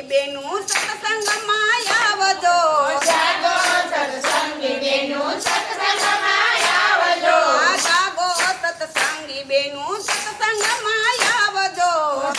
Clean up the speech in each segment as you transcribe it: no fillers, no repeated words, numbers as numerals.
બેનું સત્સંગમાં આવજો જાગો સત્સંગી બેનું સત્સંગમાં આવજો જાગો સત્સંગી બેનું સત્સંગમાં આવજો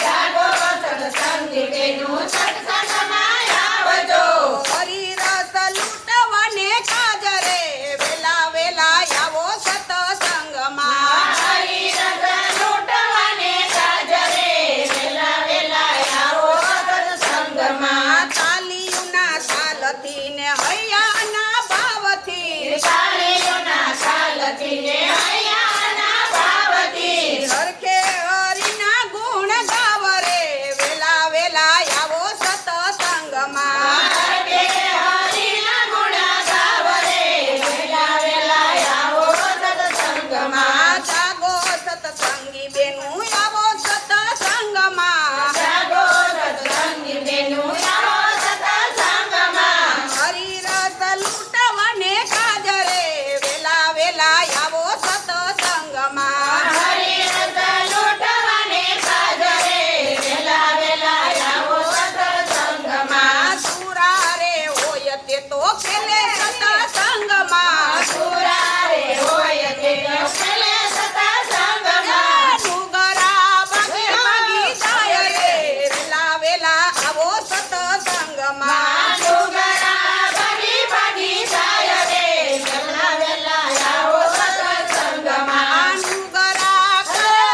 જાગો સત્સંગી બેનું સત્સંગમાં આવજો હરી રસ લૂંટવાને કાજરે વેલા વેલા આવો સત્સંગમાં હરી રસ લૂંટવાને કાજરે વેલા વેલા આવો સત્સંગમાં તાલીઓના તાલથી ને હૈયાના ભાવથી તાળીઓના તાલથી ને હૈયાના ભાવથી સરખે હરિના ગુણ ગાવરે વેલા વેલા આવો સત્સંગમાં હરે હરિના ગુણ ગાવરે વેલા વેલા આવો સત્સંગમાં જાગો સત્સંગી બેનું આવો સત્સંગમાં જાગો સત્સંગી બેનું આવો સત્સંગમાં હરી રસ લૂંટવાને કાજરે વેલા વેલા આવો સત્સંગમાં હરી રસ લૂંટવાને કાજરે વેલા વેલા આવો સત્સંગમાં સુરા રે હોય તે તો ખેલે સત્સંગમાં સુરારે હોય તે પેલે સત્સંગમાં ડુંગરા ભાગી ભાગી જાય રે વેલા વેલા આવો સત્સંગમાં ડુંગરા ભાગી ભાગી જાય રે વેલા વેલા આવો સત્સંગમાં ડુંગરા કરે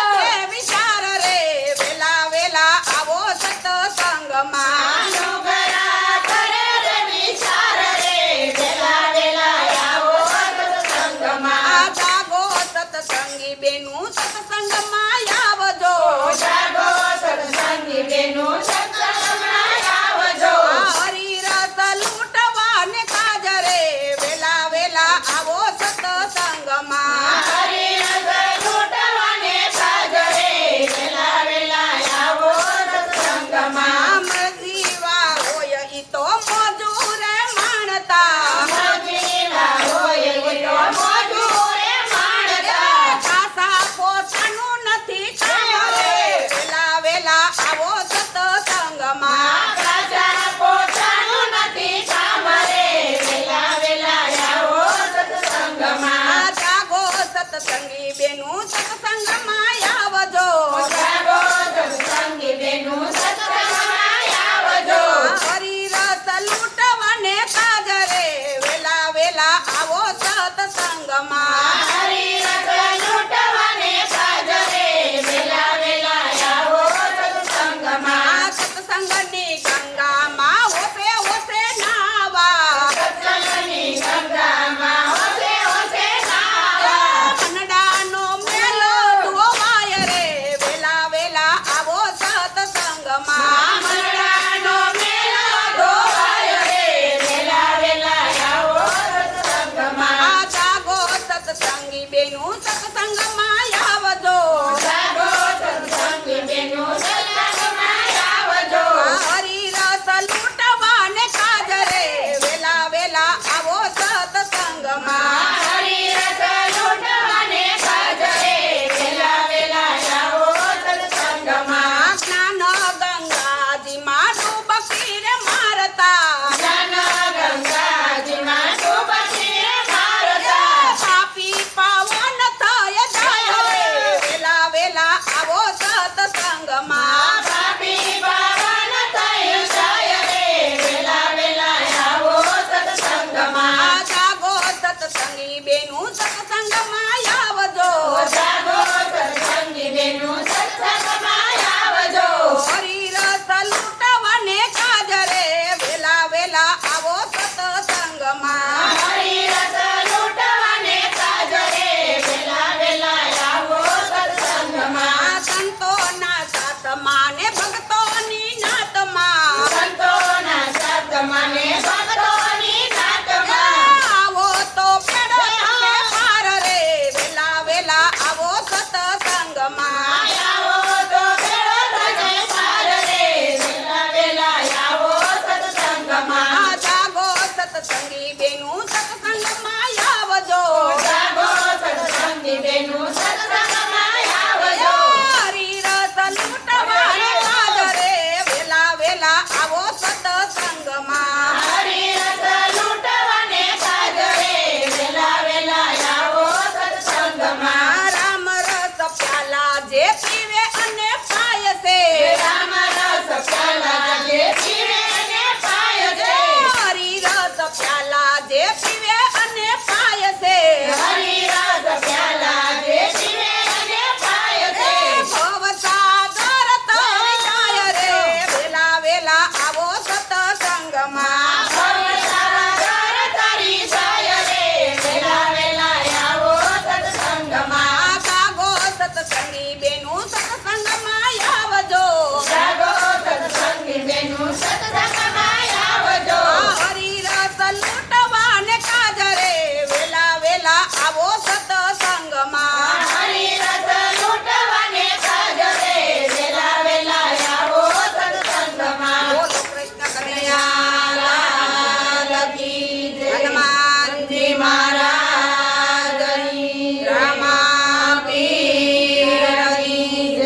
વિચાર રે વેલા વેલા આવો સત્સંગમાં ડુંગરા કરે રે વિચાર રે વેલા વેલા આવો સત્સંગમાં જાગો સત્સંગી બેનું સત્સંગમાં આવજો જાગો સત્સંગી બેનું સત્સંગમાં આવજો હરી રસ લૂંટવાને કાજરે વેલા વેલા આવો સત્સંગમાં હરી રસ લૂંટવાને કાજરે વેલા વેલા આવો સત્સંગમાં જીવા હોય ઈ તો મજૂરે માણતા મજીલા હોય એ તો મજૂરે માણતા કાસા પોતાનું નથી કામ રે વેલા વેલા આવો સત્સંગમાં રાજા પોતાનું નથી કામ રે વેલા વેલા આવો સત્સંગમાં જાગો સત્સંગી બેનું